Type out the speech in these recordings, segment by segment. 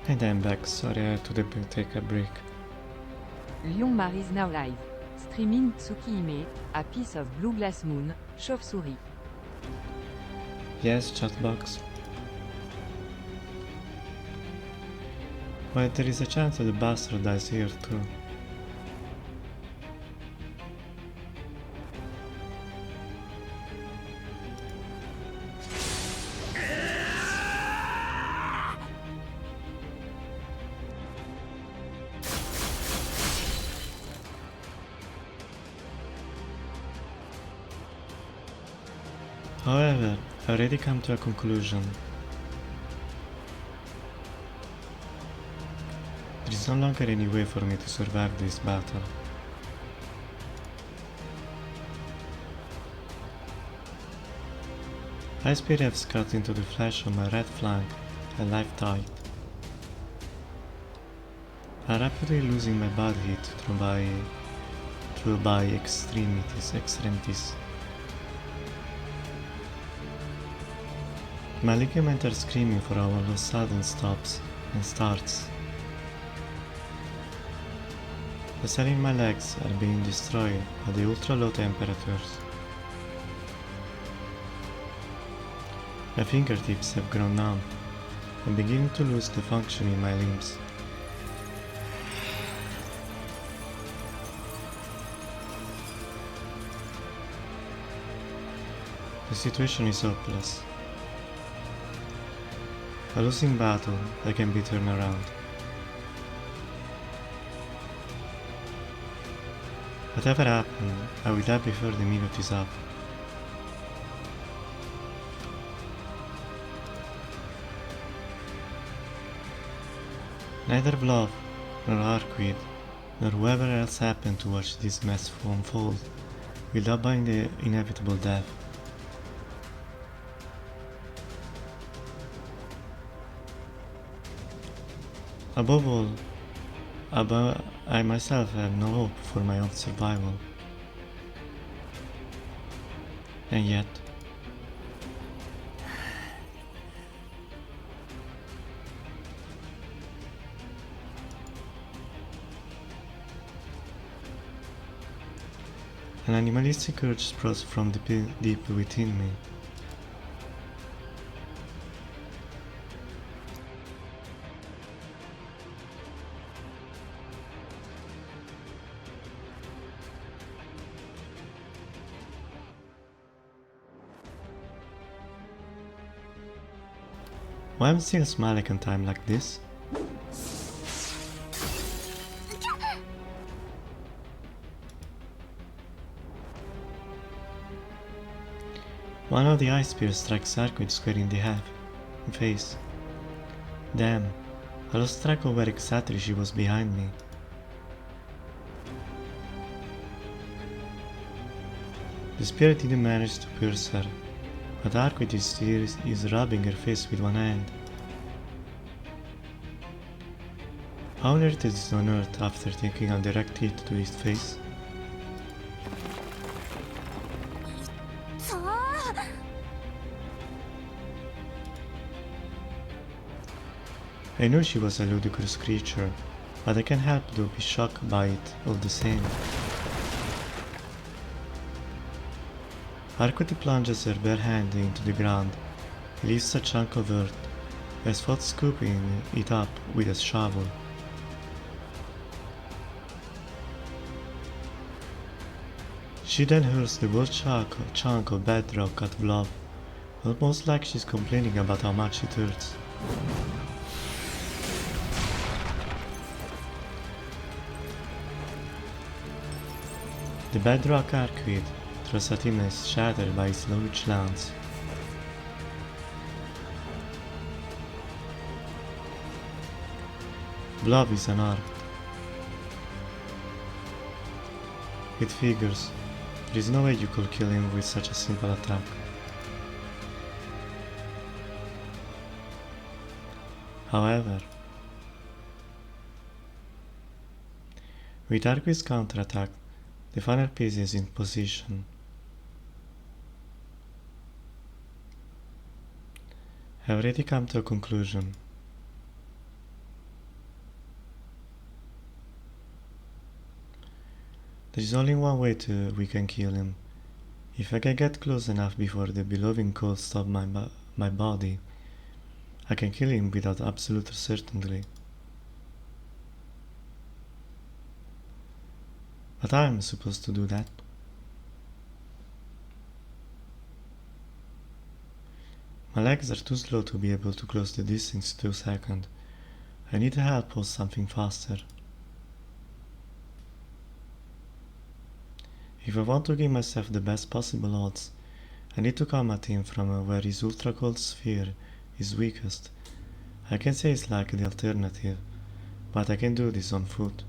And I'm back, sorry I had to take a break. Lyon-Mar is now live. Streaming Tsukihime A Piece of Blue Glass Moon, Chauve-souris. Yes, chatbox. But there is a chance that the bastard dies here too. However, I already come to a conclusion. There is no longer any way for me to survive this battle. High speed has cut into the flesh on my right flank and life tight. I'm rapidly losing my body heat through by extremities. My ligaments are screaming for all of a sudden stops and starts. The cells in my legs are being destroyed by the ultra low temperatures. My fingertips have grown numb and beginning to lose the function in my limbs. The situation is hopeless. A losing battle that can be turned around. Whatever happens, I will die before the minute is up. Neither Vlov, nor Arquid, nor whoever else happened to watch this mess unfold will die by the inevitable death. Above all, I myself have no hope for my own survival. And yet, an animalistic urge sprouts from deep within me. Why am I still smiling at time like this? One of the ice spears strikes Arquid square in the face. Damn, I lost track of where exactly she was behind me. The spear didn't manage to pierce her, but Arquid is rubbing her face with one hand. How on earth is this on earth after taking a direct hit to his face? I knew she was a ludicrous creature, but I can't help but be shocked by it all the same. Arquid plunges her bare hand into the ground, lifts a chunk of earth, as thought scooping it up with a shovel. She then hurls the whole chunk of bedrock at Vlov, almost like she's complaining about how much it hurts. The bedrock Arquid throws at him is shattered by his huge lance. Vlov is unarmed. It figures, there is no way you could kill him with such a simple attack. However, with Arquid's counterattack, the final piece is in position. I have already come to a conclusion. There's only one way we can kill him. If I can get close enough before the billowing cold stops my body, I can kill him without absolute certainty. But how am I supposed to do that? My legs are too slow to be able to close the distance in 2 seconds. I need help or something faster. If I want to give myself the best possible odds, I need to come at him from where his ultra-cold sphere is weakest. I can say it's like the alternative, but I can do this on foot.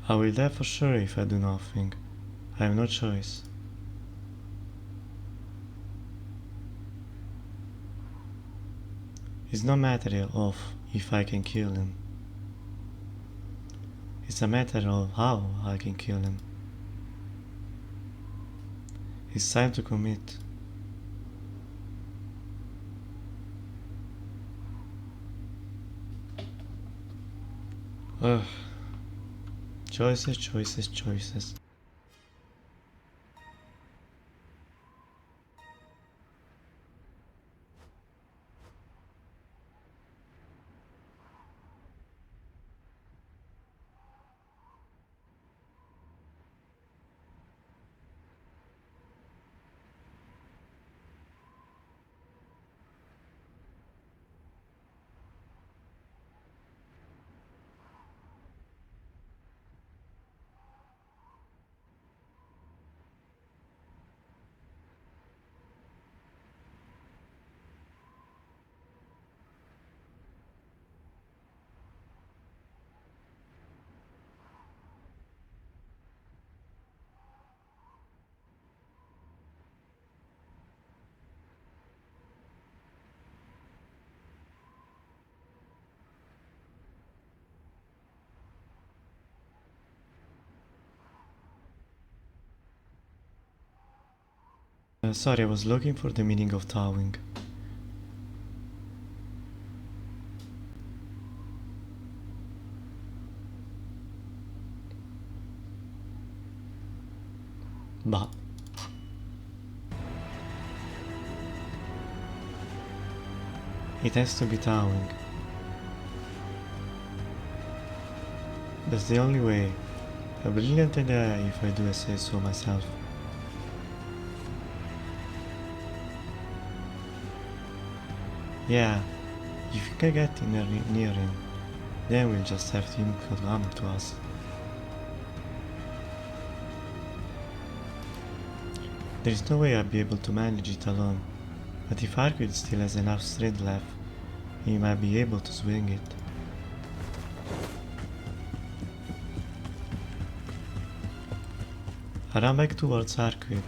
I will die for sure if I do nothing. I have no choice. It's no matter of if I can kill him. It's a matter of how I can kill him. It's time to commit. Ugh. Choices, choices, choices. Sorry, I was looking for the meaning of thawing. Bah. It has to be thawing. That's the only way. A brilliant idea if I do say so myself. Yeah, if you can get near him, then we'll just have him come to us. There is no way I'll be able to manage it alone, but if Arquid still has enough strength left, he might be able to swing it. I run back towards Arquid.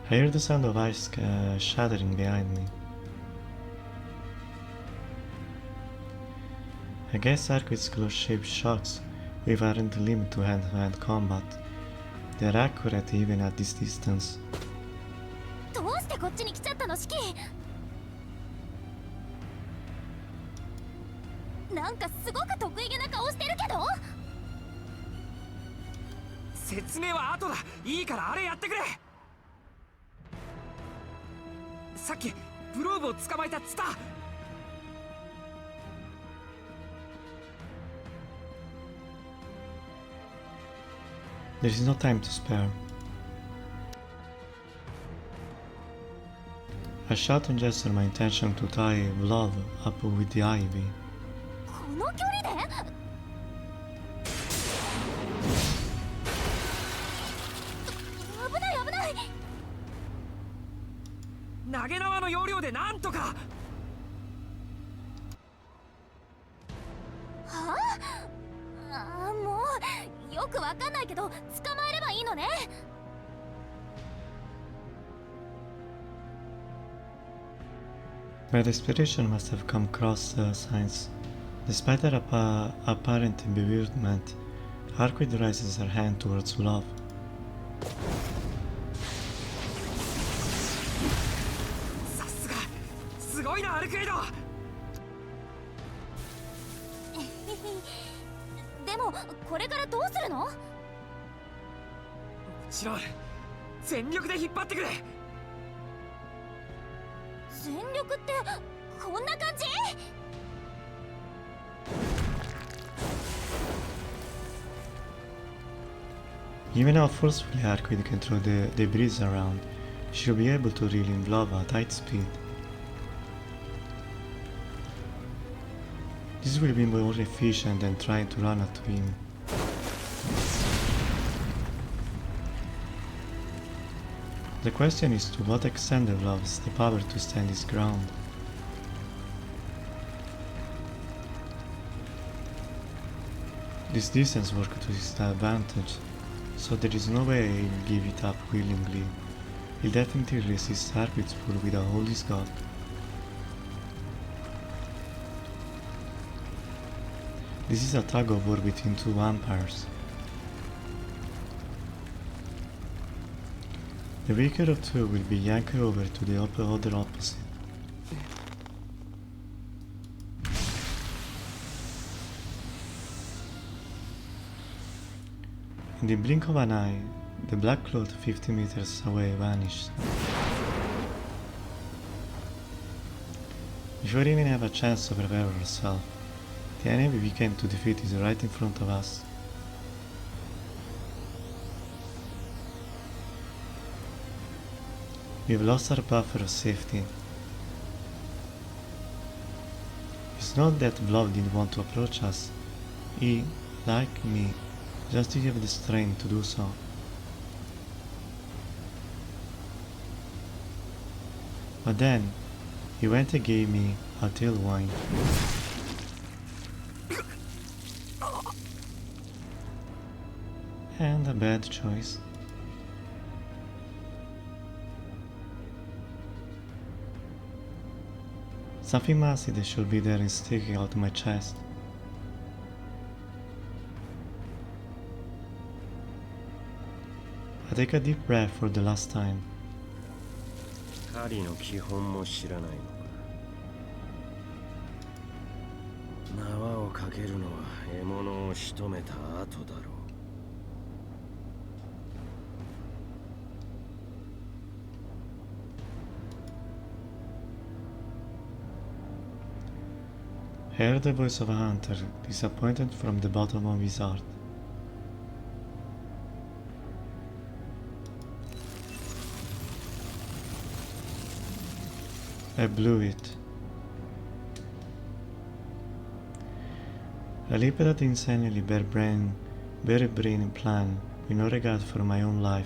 I hear the sound of ice shattering behind me. I guess Arquid's close-shaped shocks aren't the limit to hand-to-hand combat. They are accurate even at this distance. どうしてこっちに来ちゃったの、シキ。なんかすごく得意げな顔してるけど。説明は後だ。いいからあれやってくれ。さっきグローブを捕まえたツタ。There is no time to spare. I shout and gesture my intention to tie Love up with the ivy. この距離で。危ない危ない。投げ縄の要領でなんとか。はあ、もうよくわかんないけど捕まえればいいのね。My desperation must have come across signs. Despite her apparent bewilderment, Harquid raises her hand towards love. さすがすごいなアルクエイド。もでもこれからどうするの？ちろん全力で引っ張ってくれ。全力ってこんな感じ？ Even how forcefully Harquid can throw the debris around, she'll be able to reel in lava at tight speed. This will be more efficient than trying to run at him. The question is to what extent the glove has the power to stand his ground. This distance worked to his advantage, so there is no way he'll give it up willingly. He'll definitely resist Harquid's pull with all his gut. This is a tug of war between two vampires. The weaker of two will be yanked over to the other opposite. In the blink of an eye, the black cloth 50 meters away vanished. Before we even have a chance to prepare ourselves, the enemy we came to defeat is right in front of us. We've lost our buffer of safety. It's not that Blob didn't want to approach us. He, like me, just didn't have the strength to do so. But then, he went and gave me a tailwind. And a bad choice. Something massive should be there and sticking out my chest. I take a deep breath for the last time. 狩りの基本も知らないのか。縄をかけるのは獲物を仕留めた後だろう。I heard the voice of a hunter, disappointed from the bottom of his heart. I blew it. I leaped at the insanely bare brain plan with no regard for my own life.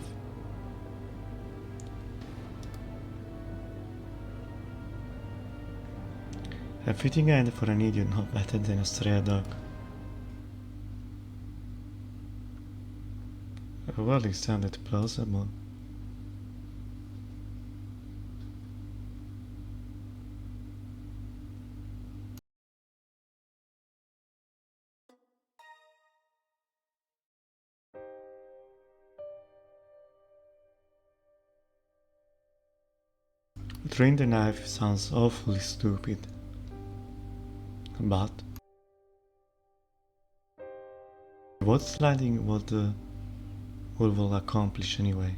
A fitting end for an idiot no better than a stray dog. Well, it sounded plausible. Throwing the knife sounds awfully stupid. But what sliding what the wolf will accomplish anyway?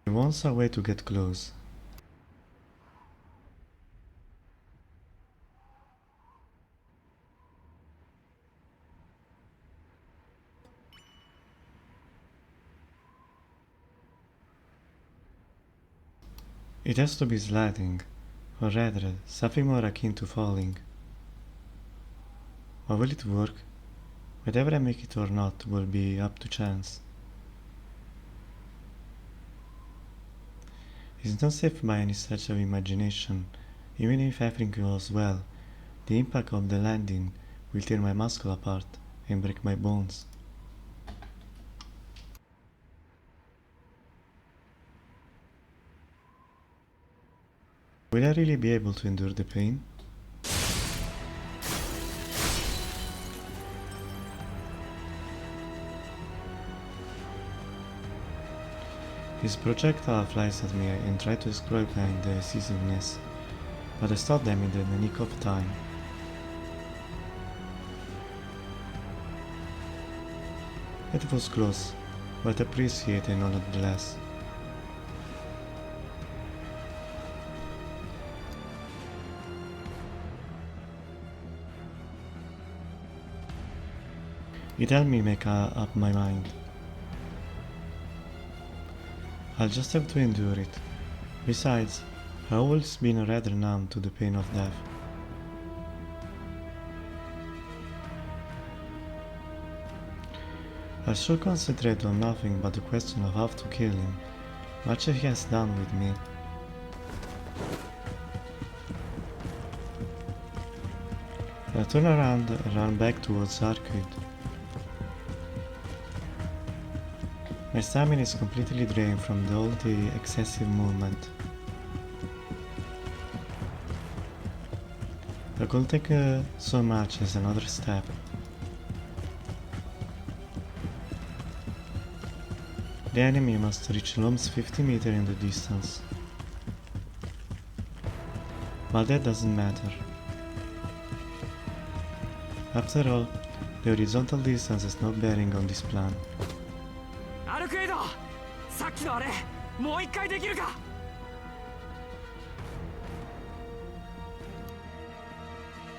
He wants a way to get close. It has to be sliding, or rather, something more akin to falling. But will it work? Whether I make it or not will be up to chance. It's not safe by any stretch of imagination. Even if everything goes well, the impact of the landing will tear my muscle apart and break my bones. Will I really be able to endure the pain? His projectile flies at me and tries to exploit my indecisiveness, but I stop them in the nick of time. It was close, but appreciated nonetheless. It helped me make up my mind. I'll just have to endure it. Besides, I've always been rather numb to the pain of death. I should concentrate on nothing but the question of how to kill him, much he has done with me. I turn around and run back towards the arcade. My stamina is completely drained from all the excessive movement. I could take so much as another step. The enemy must reach almost 50 meters in the distance. But that doesn't matter. After all, the horizontal distance has no bearing on this plan. アルクエイド、さっきのあれもう一回できるか。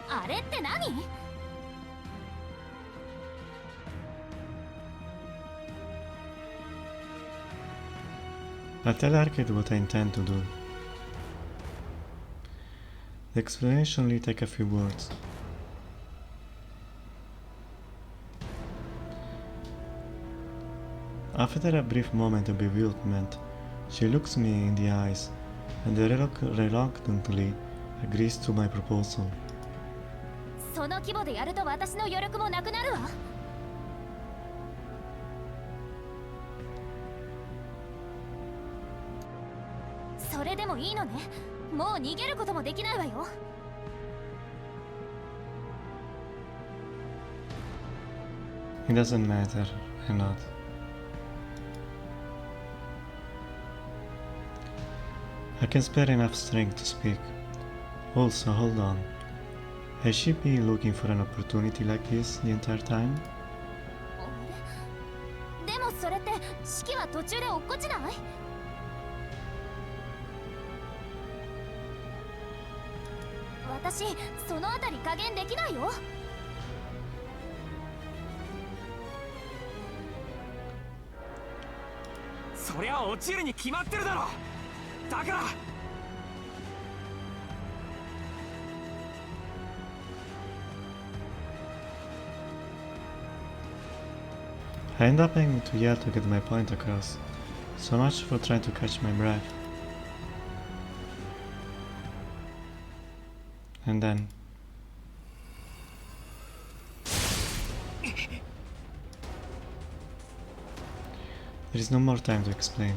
あれって何？ I'll tell Arcade what I intend to do. The explanation will take a few words. After a brief moment of bewilderment, she looks me in the eyes and reluctantly agrees to my proposal. その規模でやると私の余力もなくなるわ。それでもいいのね。もう逃げることもできないわよ。It doesn't matter, I nod. I can spare enough strength to speak. Also, hold on. Has she been looking for an opportunity like this the entire time? でもそれって式は途中で落っこちない？私そのあたり加減できないよ。そりゃ落ちるに決まってるだろ。だから。I end up having to yell to get my point across. So much for trying to catch my breath. And then... there is no more time to explain.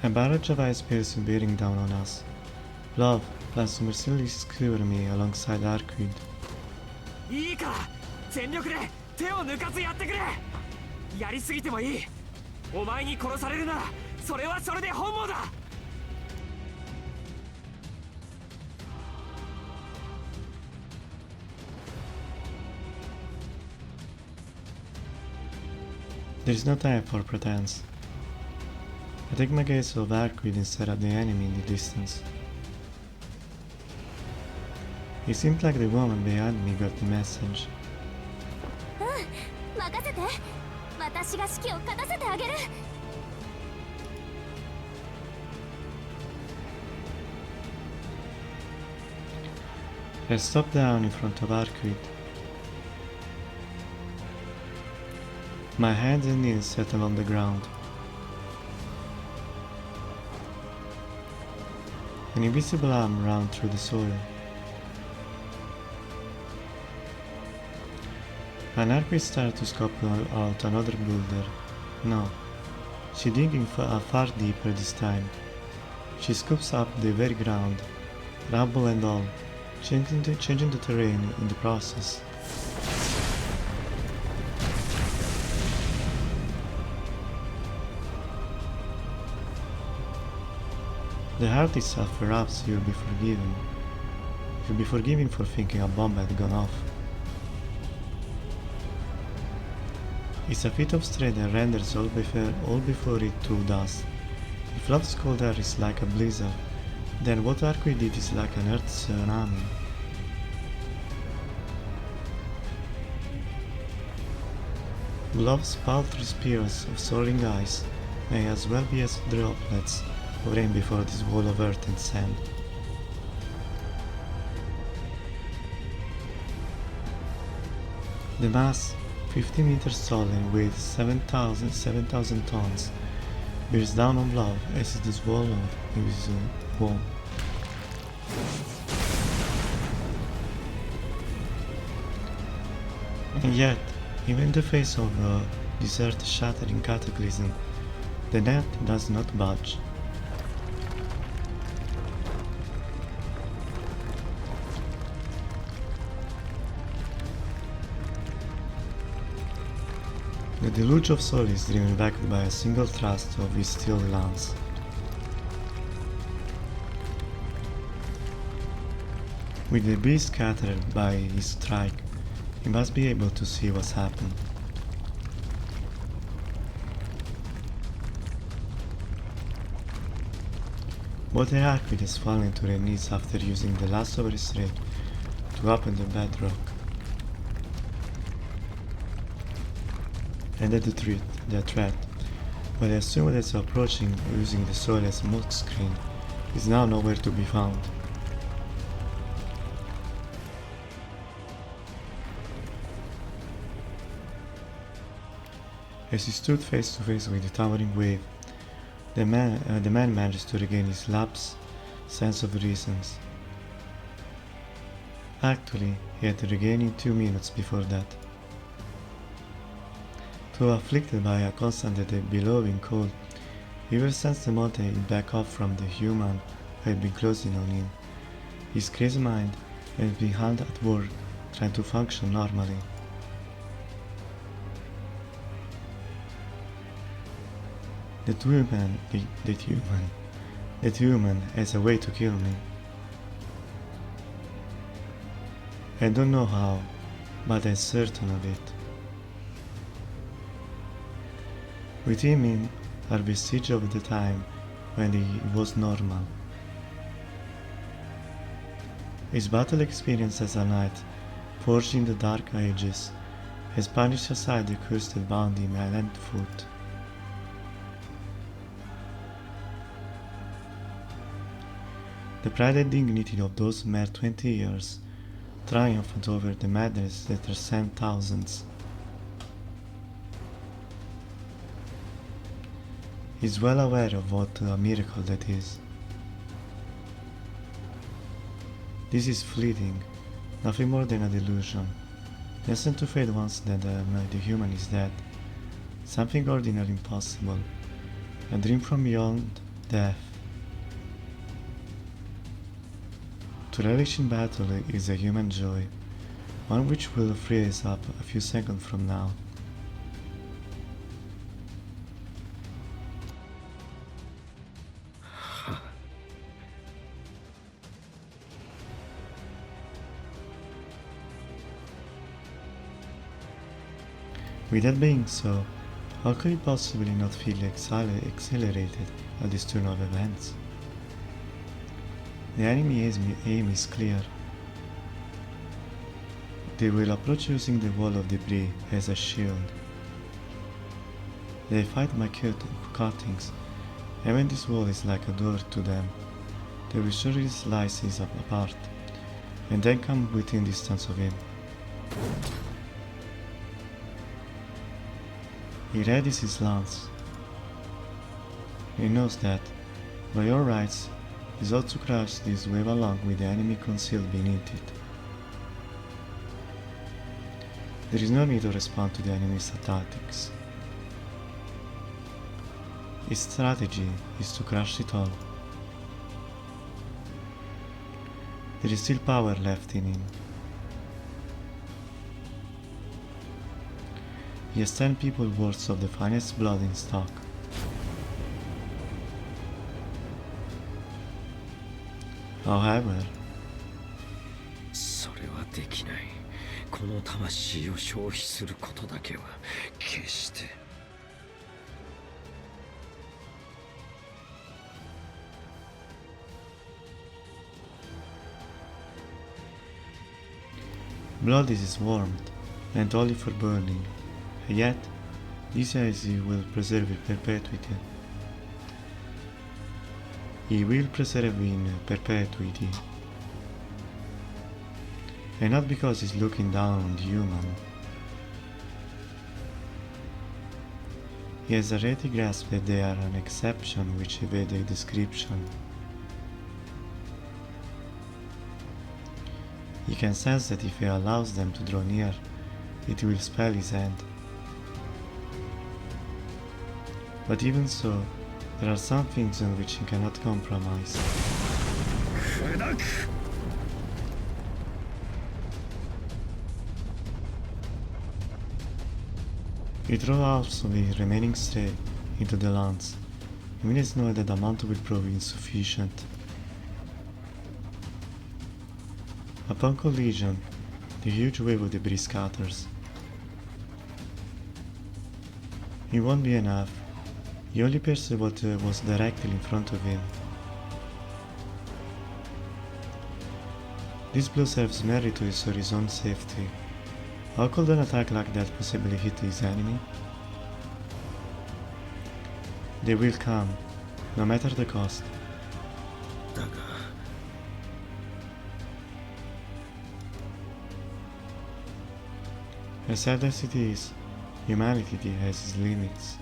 A barrage of ice spears is bearing down on us. Love plans to mercilessly skewer me alongside Arquid. いいから全力で手を抜かずやってくれ。やりすぎてもいい。お前に殺されるならそれはそれで本望だ。There is no time for pretense. I take my gaze off Arquid instead of the enemy in the distance. It seemed like the woman behind me got the message. 任せて。私が指揮を勝たせてあげる。I stopped down in front of Arquid. My hands and knees settle on the ground. An invisible arm ran through the soil. An archway started to scoop out another boulder. No, she's digging far deeper this time. She scoops up the very ground, rubble and all, changing the terrain in the process. The heart itself, perhaps you'll be forgiven. You'll be forgiven for thinking a bomb had gone off. It's a feat of strength that renders all before it to dust. If love's cold air is like a blizzard, then what Archway did is like an earth tsunami. Love's paltry spears of soaring ice may as well be as droplets of rain before this wall of earth and sand. The mass, 50 meters tall and weighs 7,000 tons, bears down on Love as it is swallowed in his womb. And yet, even in the face of this earth-shattering cataclysm, the net does not budge. The deluge of soul is driven back by a single thrust of his steel lance. With the beast scattered by his strike, he must be able to see what's happened. But the Archway has fallen to their knees after using the last of his strength to open the bedrock. And at the threat, but they assume that it's approaching using the soil as smoke screen, is now nowhere to be found. As he stood face to face with the towering wave, the man managed to regain his lapsed sense of reasons. Actually, he had regained in 2 minutes before that. Though afflicted by a constant and beloved cold, he ever sensed the mountain he back off from the human who had been closing on him. His crazy mind had been hard at work, trying to function normally. That human has a way to kill me. I don't know how, but I'm certain of it. Within him are vestiges of the time when he was normal. His battle experience as a knight, forged in the dark ages, has punished aside the curse that bound him hand and foot. The pride and dignity of those mere 20 years triumphed over the madness that transcends thousands. He is well aware of what a miracle that is. This is fleeting, nothing more than a delusion, destined to fade once that the human is dead. Something ordinary impossible, a dream from beyond death. To relish in battle is a human joy, one which will free us up a few seconds from now. With that being so, how could he possibly not feel exhilarated at this turn of events? The enemy aim is clear. They will approach using the wall of debris as a shield. They fight by cuttings, and when this wall is like a door to them, they will surely slice it apart, and then come within distance of him. He readies his lance. He knows that, by all rights, resolve to crush this wave along with the enemy concealed beneath it. There is no need to respond to the enemy's tactics. His strategy is to crush it all. There is still power left in him. He has 10 people worth of the finest blood in stock. However, それはできない。この魂を消費することだけは決して。blood is his warmth, meant only for burning, and yet, this as he will preserve in perpetuity. He will preserve in perpetuity. And not because he's looking down on the human. He has already grasped that they are an exception which evade a description. He can sense that if he allows them to draw near, it will spell his hand. But even so, there are some things on which he cannot compromise. He throws also the remaining stray into the lance, immediately knowing that the amount will prove insufficient. Upon collision, the huge wave of debris scatters. It won't be enough. He only perceived what was directly in front of him. This blow serves merely to his own safety. How could an attack like that possibly hit his enemy? They will come, no matter the cost. だが As sad as it is, humanity has its limits.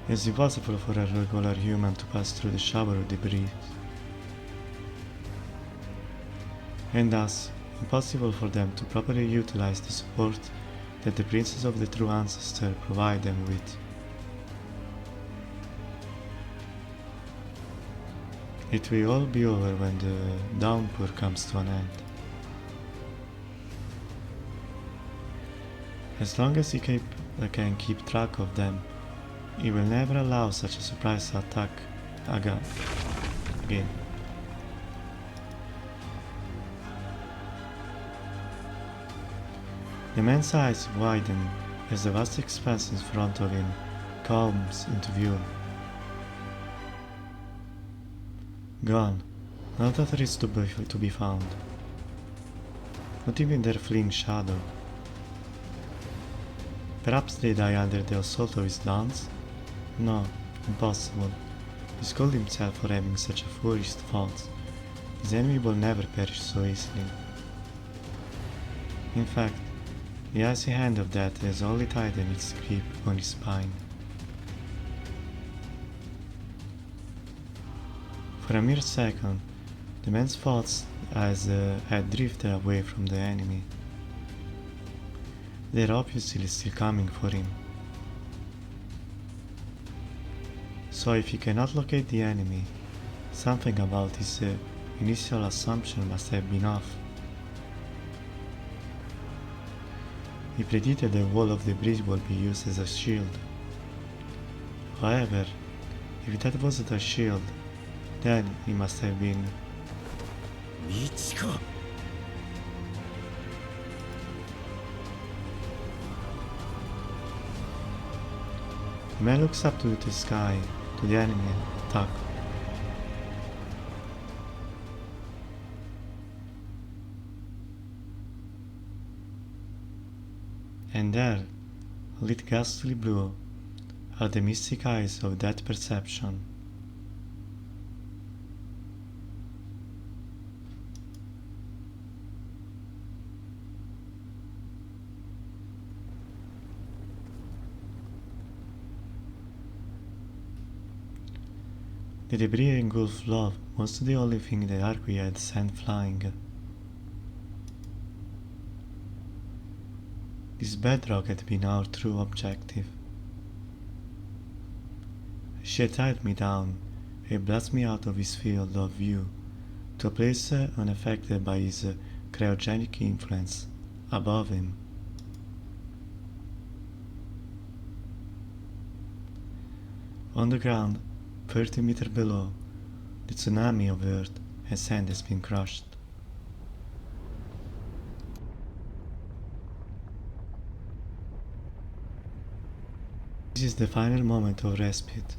It's impossible for a regular human to pass through the shower of debris, and thus impossible for them to properly utilize the support that the princes of the true ancestor provide them with. It will all be over when the downpour comes to an end. As long as he can keep track of them, he will never allow such a surprise attack again. The man's eyes widen as the vast expanse in front of him comes into view. Gone, not that there is to be found. Not even their fleeing shadow. Perhaps they die under the assault of his dance? No, impossible. He scolded himself for having such a foolish thought. His enemy will never perish so easily. In fact, the icy hand of death has only tightened its grip on his spine. For a mere second, the man's thoughts had drifted away from the enemy. They're obviously still coming for him. So if he cannot locate the enemy, something about his initial assumption must have been off. He predicted the wall of the bridge would be used as a shield. However, if that wasn't a shield, then it must have been... 道か The man looks up to the sky, to the enemy, attack. And there, lit ghastly blue, are the mystic eyes of that perception. The debris engulfed love was the only thing the Arqui had sent flying. This bedrock had been our true objective. She had tied me down and blasted me out of his field of view to a place unaffected by his cryogenic influence above him. On the ground, 30 meters below, the tsunami of earth and sand has been crushed. This is the final moment of respite,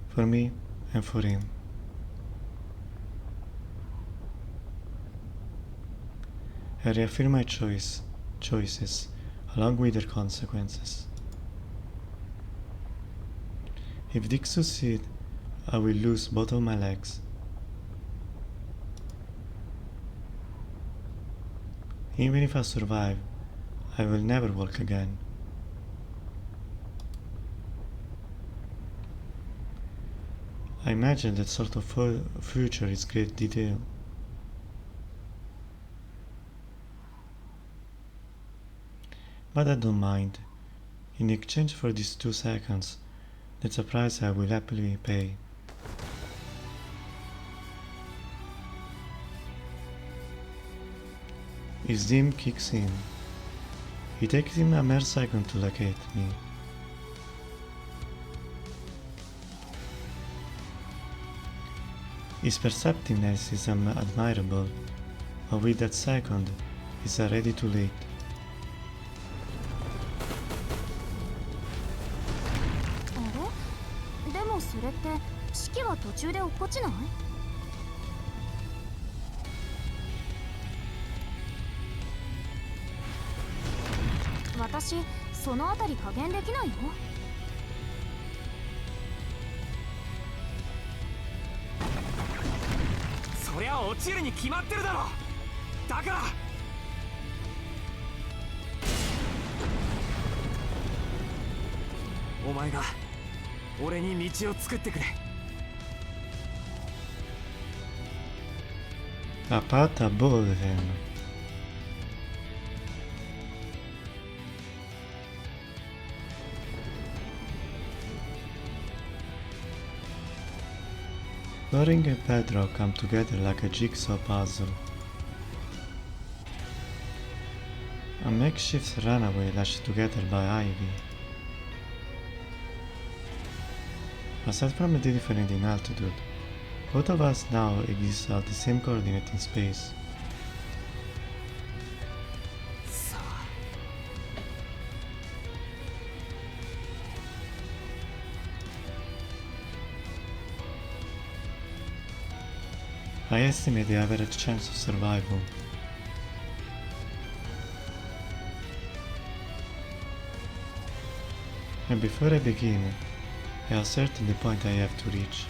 for me and for him. I reaffirm my choices, along with their consequences. If Dick succeeds, I will lose both of my legs. Even if I survive, I will never walk again. I imagine that sort of future is great detail. But I don't mind. In exchange for these 2 seconds, that's a price I will happily pay. His Zim kicks in. It takes him a mere second to locate me. His perceptiveness is admirable, but with that second, it's already too late.そりゃ落ちるに決まってるだろ。だからお前が俺に道を作ってくれ。Apata Bolden. Flooring and bedrock come together like a jigsaw puzzle. A makeshift runaway lashed together by ivy. Aside from a difference in altitude, both of us now exist at the same coordinate in space. I estimate the average chance of survival. And before I begin, I ascertain the point I have to reach.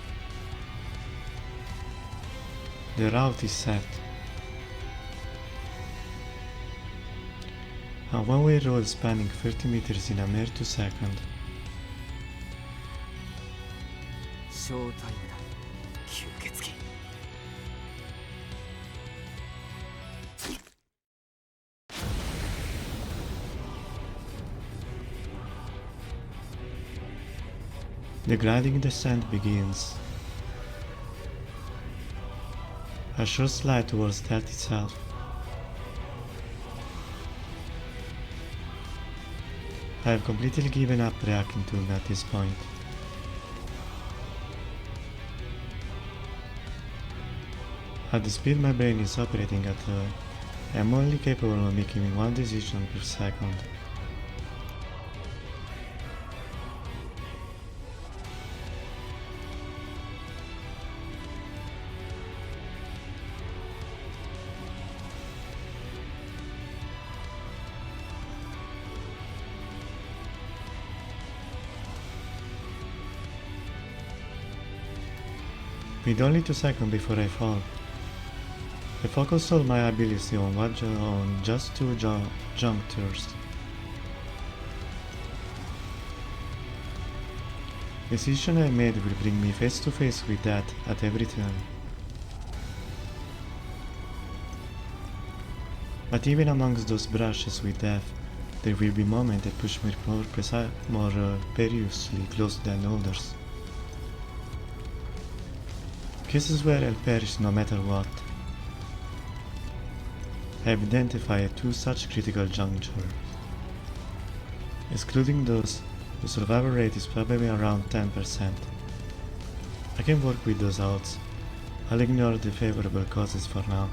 The route is set. A one-way road spanning 30 meters in a mere 2 seconds. ショータイムだ。吸血鬼。The gliding descent begins. A short slide towards death itself. I have completely given up reacting to him at this point. At the speed my brain is operating at, I am only capable of making one decision per second. With only 2 seconds before I fall, I focus all my ability on just 2 junctures. The decision I made will bring me face to face with death at every turn. But even amongst those brushes with death, there will be moments that push me more perilously close than others. Cases where I'll perish no matter what. I have identified two such critical junctures. Excluding those, the survival rate is probably around 10%. I can work with those odds. I'll ignore the favorable causes for now.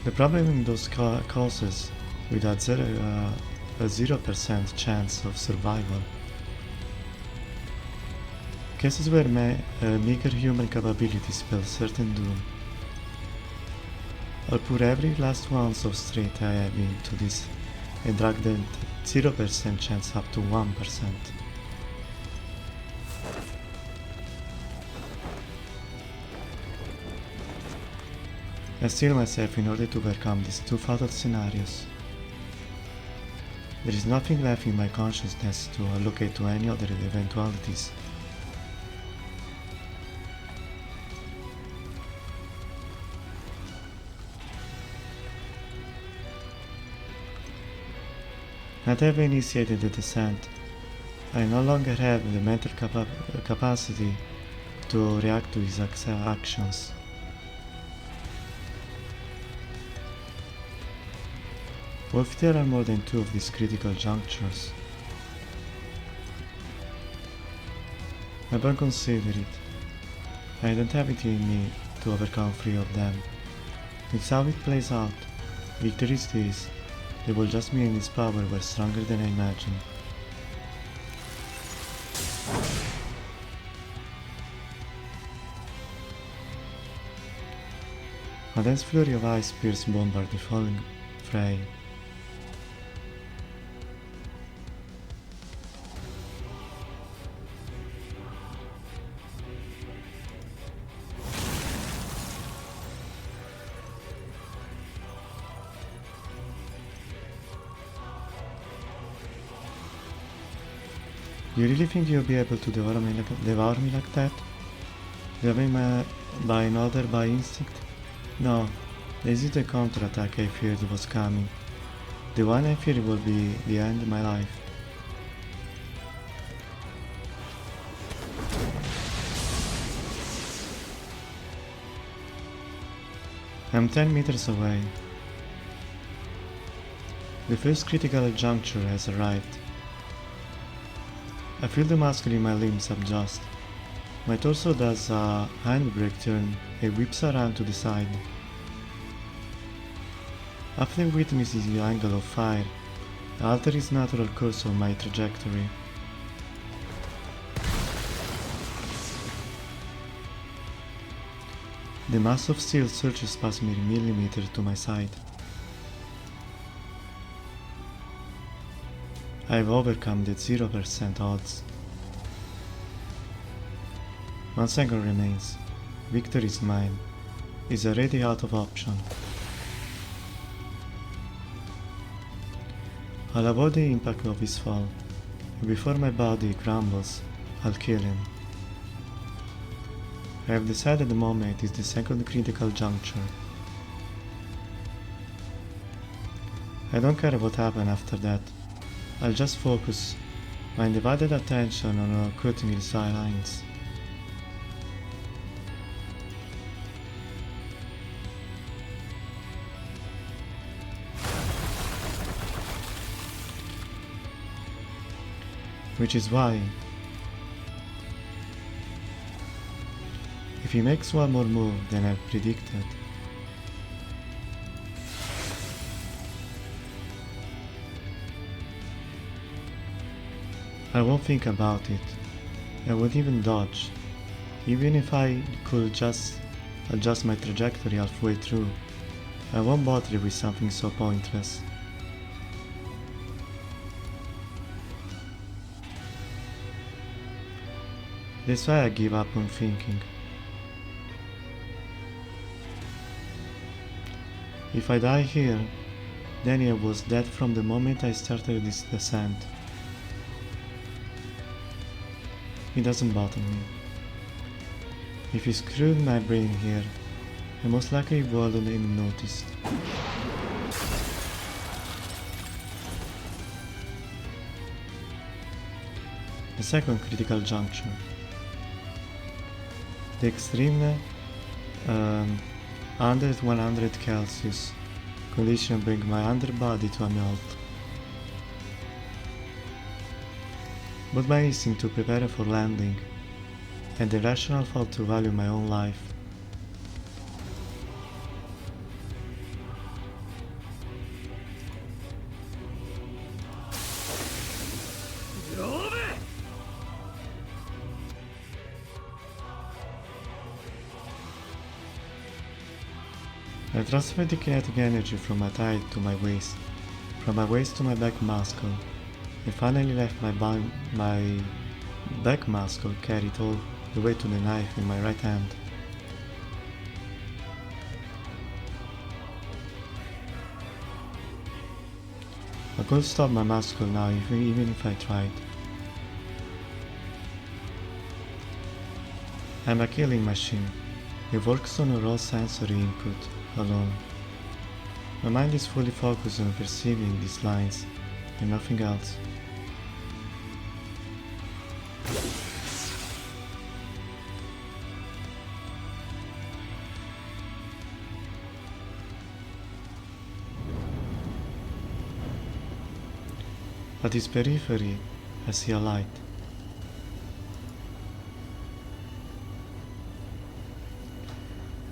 The problem in those causes with a 0% chance of survival. Cases where meager human capabilities spell certain doom. I'll put every last ounce of strength I have into this and drag the 0% chance up to 1%. I steel myself in order to overcome these two fatal scenarios. There is nothing left in my consciousness to allocate to any other eventualities. Not having initiated the descent, I no longer have the mental capacity to react to his actions. What if there are more than two of these critical junctures? I don't consider it. I don't have it in me to overcome three of them. It's how it plays out. Victories this. They will just mean his power were stronger than I imagined. A dense flurry of ice spears bombard the falling fray. You really think you'll be able to devour me like that? Driven by another by instinct? No, this is the counterattack I feared was coming. The one I feared will be the end of my life. I'm 10 meters away. The first critical juncture has arrived. I feel the muscle in my limbs adjust. My torso does a handbrake turn and whips around to the side. After witnessing the angle of fire, I alter its natural course on my trajectory. The mass of steel surges past me millimeters to my side. I have overcome the 0% odds. 1 second remains. Victory is mine. Is already out of option. I'll avoid the impact of his fall, and before my body crumbles, I'll kill him. I have decided the moment is the second critical juncture. I don't care what happens after that. I'll just focus my undivided attention on cutting his eye lines. Which is why, if he makes one more move than I've predicted, I won't think about it. I won't even dodge. Even if I could just adjust my trajectory halfway through, I won't bother with something so pointless. That's why I give up on thinking. If I die here, Daniel was dead from the moment I started this descent. It doesn't bother me. If he screwed my brain here, I most likely wouldn't even noticed. The second critical juncture. The extreme 100 Celsius condition bring my underbody to a melt. But my instinct to prepare for landing and the rational thought to value my own life I transferred the kinetic energy from my thigh to my waist, from my waist to my back muscle, and finally left my back muscle carried all the way to the knife in my right hand. I couldn't stop my muscle now even if I tried. I'm a killing machine. It works on a raw sensory input alone. My mind is fully focused on perceiving these lines and nothing else. At its periphery, I see a light.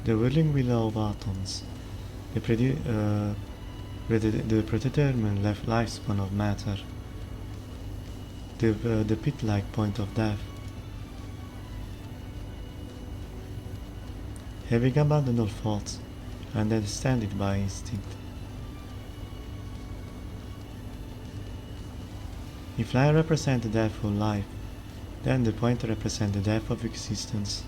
The whirling wheel of atoms, the predetermined lifespan of matter, the pit-like point of death. Having abandoned all thoughts, I understand it by instinct. If line represents the death of life, then the point represents the death of existence.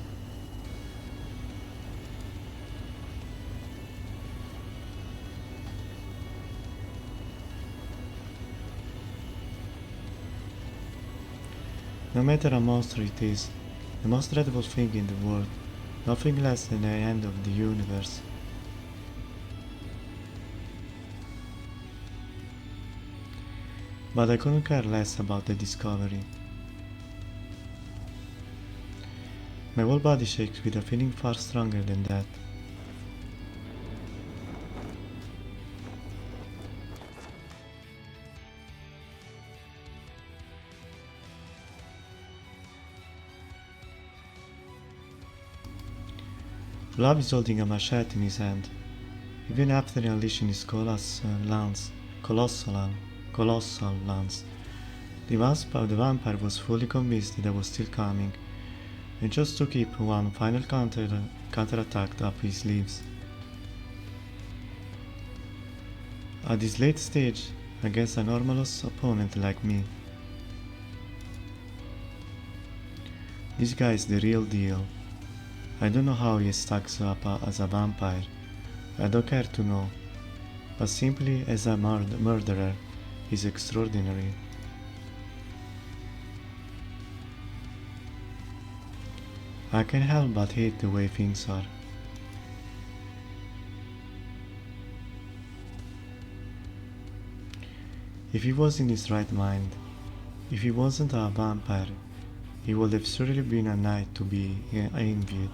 No matter how monster it is, the most dreadful thing in the world, nothing less than the end of the universe. But I couldn't care less about the discovery. My whole body shakes with a feeling far stronger than that. Love is holding a machete in his hand, even after unleashing his colossal lance. The vampire was fully convinced that I was still coming, and just to keep one final counterattack up his sleeves. At this late stage, against a normalus opponent like me. This guy is the real deal. I don't know how he stacks up as a vampire, I don't care to know, but simply as a murderer, he's extraordinary. I can't help but hate the way things are. If he was in his right mind, if he wasn't a vampire, he would have surely been a knight to be envied.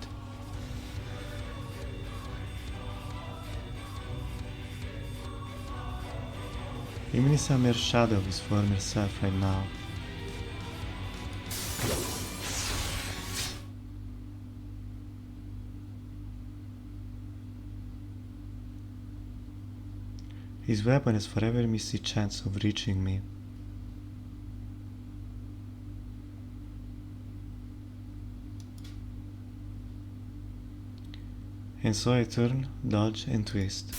Even is a mere shadow of his former self right now. His weapon has forever missed its chance of reaching me. And so I turn, dodge and twist.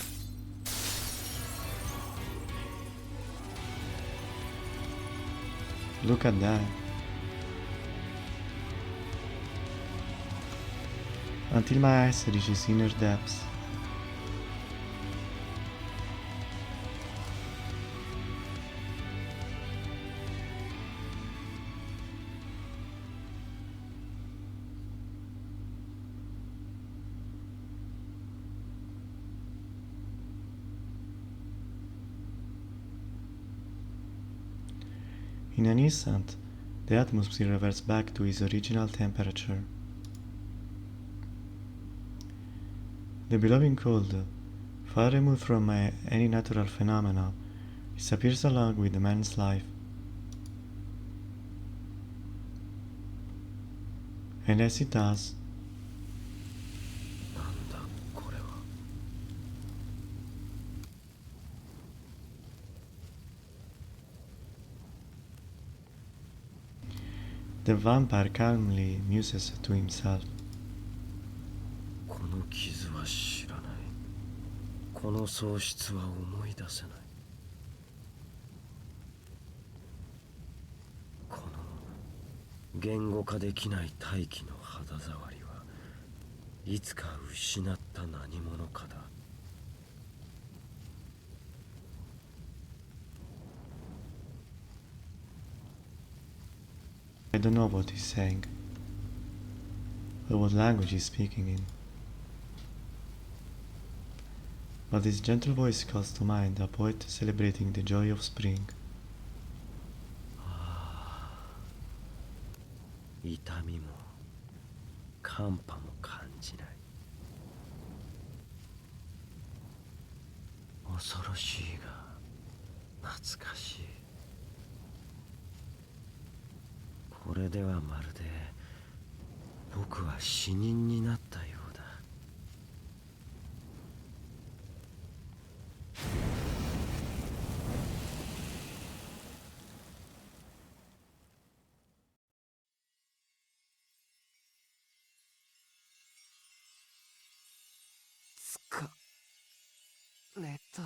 Look at that. Until my eyes reach his inner depths. In an instant, the atmosphere reverts back to its original temperature. The beloved cold, far removed from any natural phenomena, disappears along with the man's life. And as it does, なんだこれは。the vampire calmly muses to himself. この傷は知らない。この喪失は思い出せない。この言語化できない大気の肌触りはいつか失った何者かだ。I don't know what he's saying, or what language he's speaking in. But his gentle voice calls to mind a poet celebrating the joy of spring. 痛みも寒波も感じない。恐ろしいが懐かしい。これではまるで僕は死人になったようだ。寝た。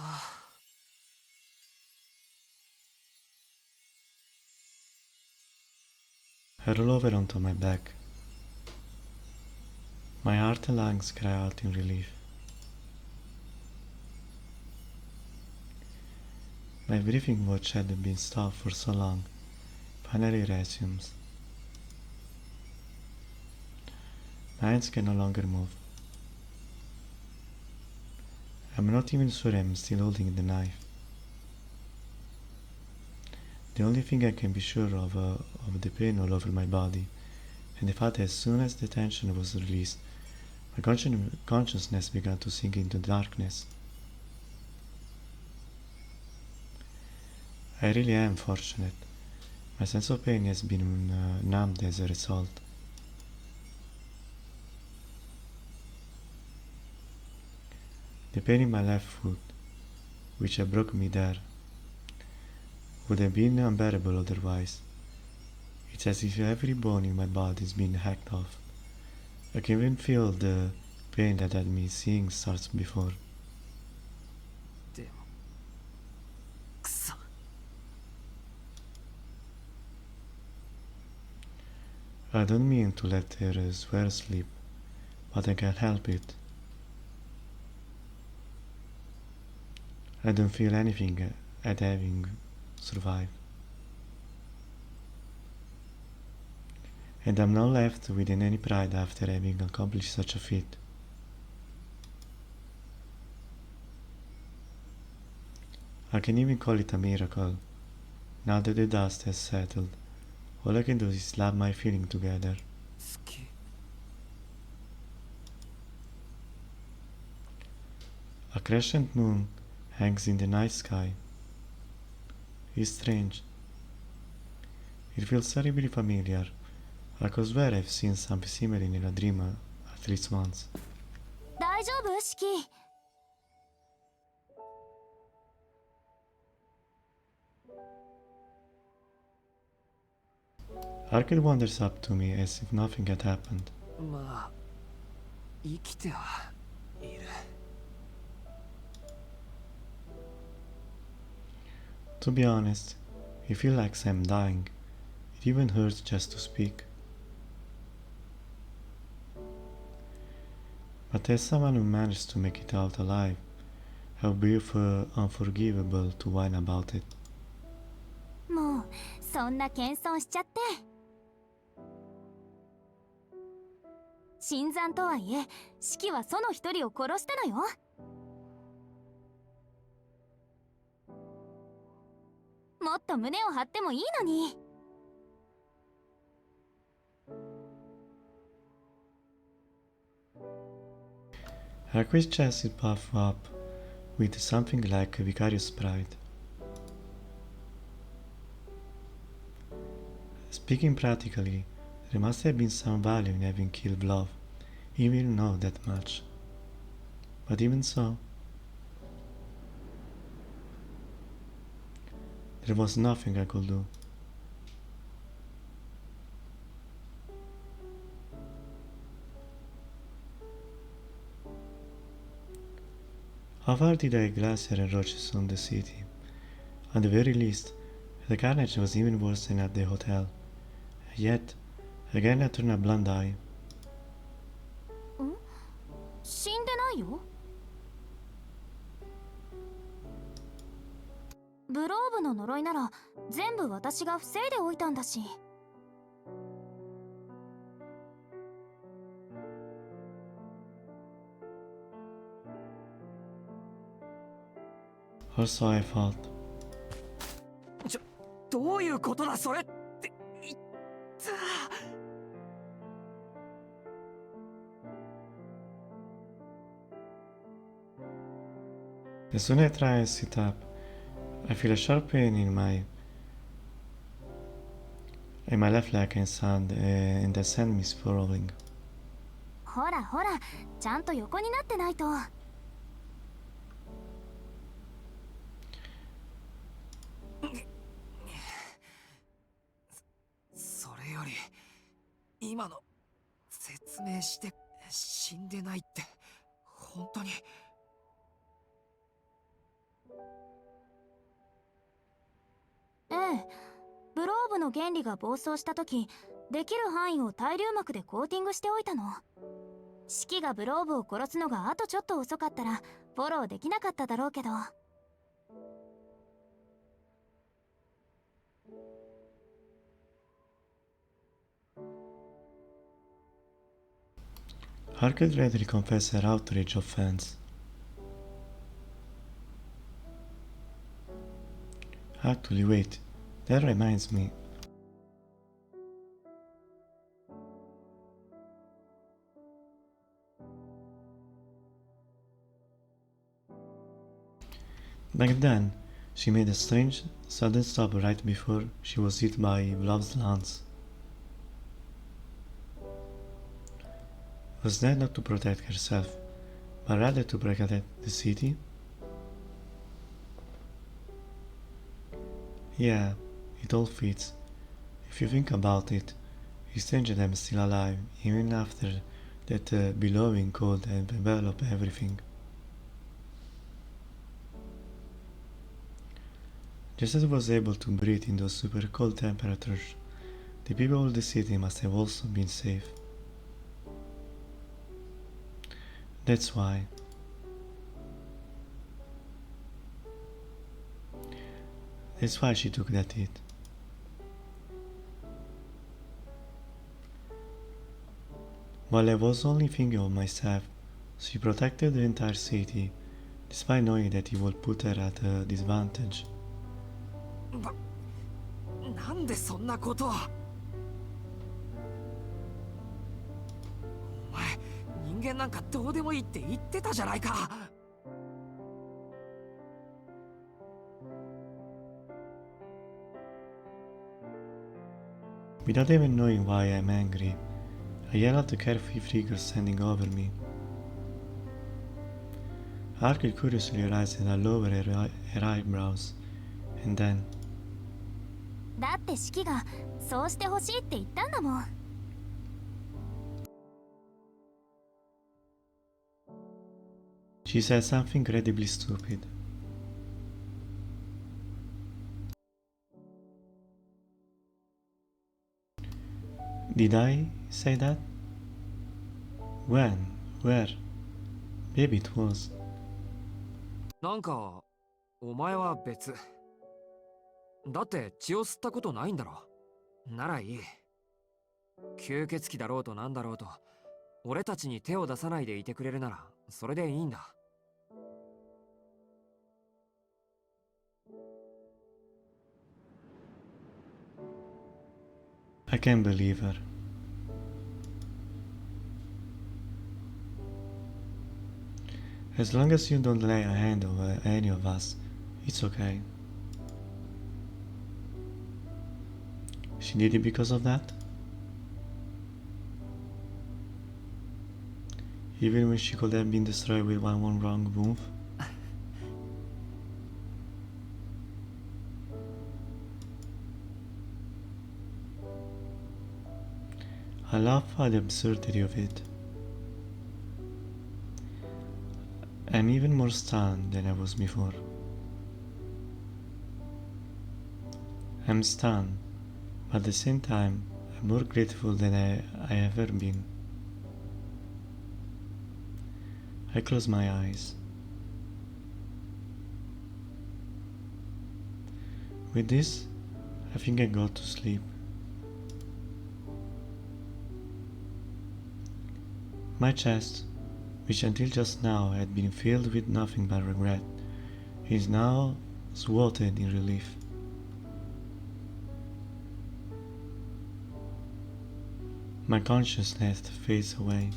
I roll over onto my back. My heart and lungs cry out in relief. My breathing, which had been stopped for so long, finally resumes. My hands can no longer move. I'm not even sure I'm still holding the knife. The only thing I can be sure of the pain all over my body, and the fact that as soon as the tension was released, my consciousness began to sink into darkness. I really am fortunate. My sense of pain has been numbed as a result. The pain in my left foot, which had broken me there, would have been unbearable otherwise. It's as if every bone in my body is being hacked off. I can even feel the pain that had me seeing stars before. でもくそ。 I don't mean to let her swear sleep, but I can't help it. I don't feel anything at having survived. And I'm not left within any pride after having accomplished such a feat. I can even call it a miracle. Now that the dust has settled, all I can do is slap my feeling together. 月。 A crescent moon hangs in the night sky. It's strange. It feels terribly familiar. I could swear I've seen something similar in a dream at least once. 大丈夫シキ。 Arkad wanders up to me as if nothing had happened. まあ生きてはいる。 To be honest, I feel like I'm dying. It even hurts just to speak. But as someone who managed to make it out alive, I would be unforgivable to whine about it. もうそんな謙遜しちゃって。新参とはいえシキはその一人を殺したのよ。もっと胸を張ってもいいのに。Her quick chest is puffed up with something like a vicarious pride. Speaking practically, there must have been some value in having killed Love. He will know that much. But even so, there was nothing I could do. How far did I glacier and roaches on the city? At the very least, the carnage was even worse than at the hotel. Yet, again I turned a blind eye. 死んでないよ。ブローブの呪いなら全部私が防いでおいたんだし。Or so I thought. どういうことだそれって言った。As soon as I try and sit up, I feel a sharp pain in my left leg and the sand is following. ほらほら、ちゃんと横になってないと。それより今の説明して死んでないって本当に。ええ、ブローブの原理が暴走した時、できる範囲を対流膜でコーティングしておいたの。シキがブローブを殺すのがあとちょっと遅かったらフォローできなかっただろうけど。How could readily confess her outrage of fans? Actually, wait, that reminds me. Back then, she made a strange, sudden stop right before she was hit by Love's lance. Was that not to protect herself, but rather to protect the city? Yeah, it all fits. If you think about it, it's strange that I'm still alive, even after that billowing cold had enveloped everything. Just as I was able to breathe in those super cold temperatures, the people of the city must have also been safe. That's why. That's why she took that hit. While I was only thinking of myself, she protected the entire city, despite knowing that it would put her at a disadvantage. なんでそんなことを。お前、人間なんかどうでもいいって言ってたじゃないか。Without even knowing why I'm angry, I yell at the carefree figure standing over me. Archie curiously raised her lower her eyebrows, and then, だってシキがそうしてほしいって言ったんだもん。she said something incredibly stupid. Did I say that? When? Where? Maybe it was. なんかお前は別だって血を吸ったことないんだろ。ならいい。吸血鬼だろうとなんだろうと俺たちに手を出さないでいてくれるならそれでいいんだ。I can't believe her. As long as you don't lay a hand over any of us, it's okay. She did it because of that? Even when she could have been destroyed with one wrong move? I laugh at the absurdity of it. I'm even more stunned than I was before. I'm stunned, but at the same time, I'm more grateful than I have ever been. I close my eyes. With this, I think I got to sleep. My chest, which until just now had been filled with nothing but regret, is now swathed in relief. My consciousness fades away.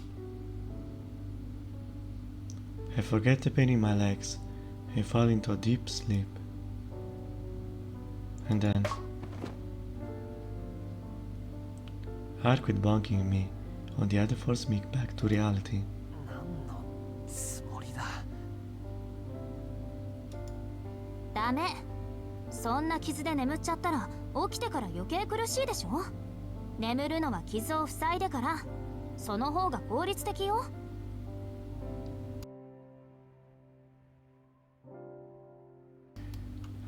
I forget the pain in my legs and fall into a deep sleep. And then, Ark with bonking me on the other forced me back to reality. 何のつもりだ。ダメ。そんな傷で眠っちゃったら起きてから余計苦しいでしょ。眠るのは傷を塞いでから。その方が効率的よ。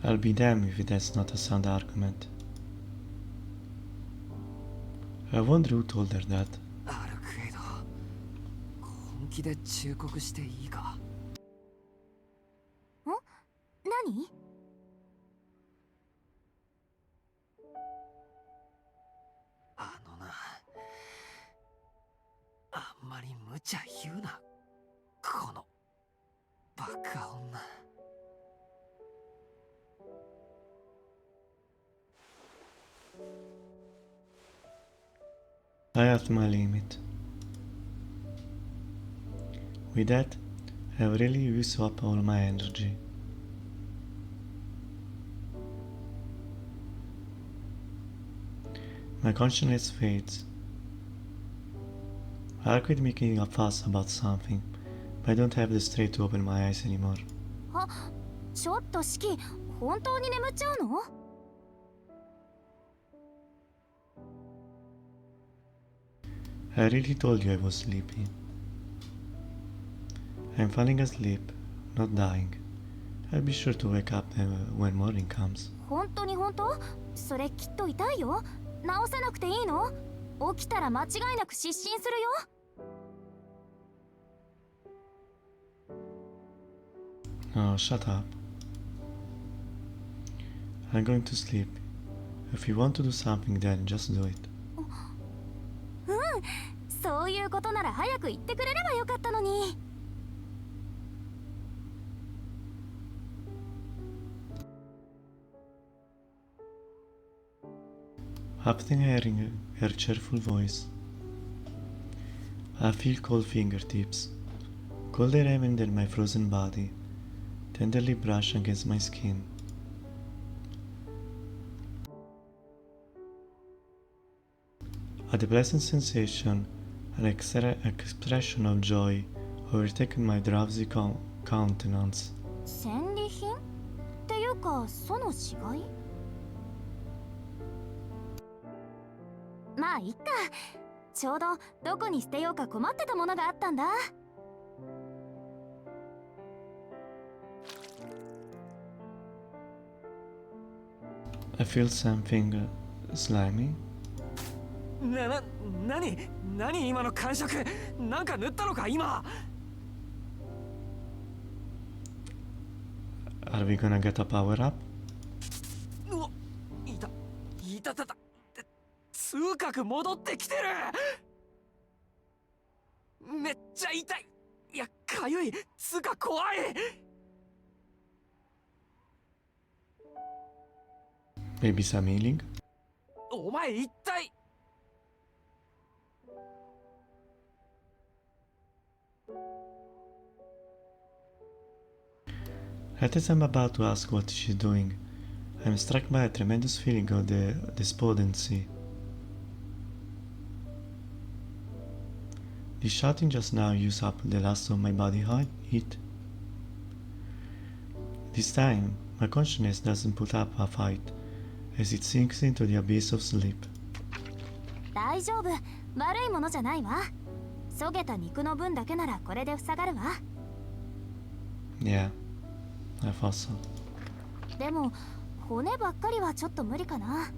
I'll be damned if that's not a sound argument. I wonder who told her that. アルクエイド、本気で忠告していいか。何？あのな、あんまり無茶言うな、このバカ女。I have my limit. With that, I really use up all my energy. My consciousness fades. I quit making a fuss about something, but I don't have the strength to open my eyes anymore. あ、ちょっとシキ、本当に眠っちゃうのI really told you I was sleepy. I'm falling asleep, not dying. I'll be sure to wake up when morning comes. 本当に本当？それきっと痛いよ。直さなくていいの？起きたら間違いなく失神するよ。Oh, shut up. I'm going to sleep. If you want to do something, then just do it. そういうことなら早く言ってくれればよかったのに。After hearing her cheerful voice, I feel cold fingertips, colder even than my frozen body, tenderly brush against my skin. At the pleasant sensation, an expression of joy overtaken my drowsy countenance. 戦利品っていうか、その死骸？まあいっか。ちょうどどこに捨てようか困ってたものがあったんだ。I feel something slimy. 何今の感触。なんか塗ったのか今。 Are we gonna get a power up? うわ、いた痛覚戻ってきてる。めっちゃ痛い。いや、かゆい。つか怖い。Maybe some healing? お前一体 Right as I'm about to ask what she's doing, I'm struck by a tremendous feeling of despondency. The shouting just now used up the last of my body heat. This time, my consciousness doesn't put up a fight as it sinks into the abyss of sleep. 大丈夫、悪いものじゃないわ。そげた肉の分だけならこれで塞がるわ。Yeah, I thought so. でも骨ばっかりはちょっと無理かな。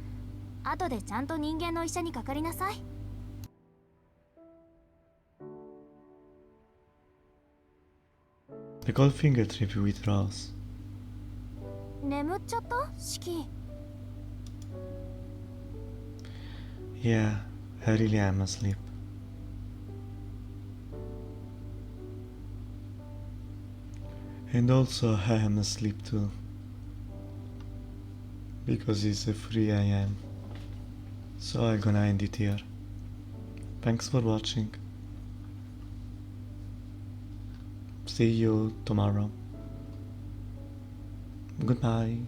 後でちゃんと人間の医者にかかりなさい。The cold finger trip withdraws. 眠っちゃったシキ。Yeah, I really am asleep. And also I am asleep too. Because it's a 3 AM. So I'm gonna end it here. Thanks for watching. See you tomorrow. Goodbye.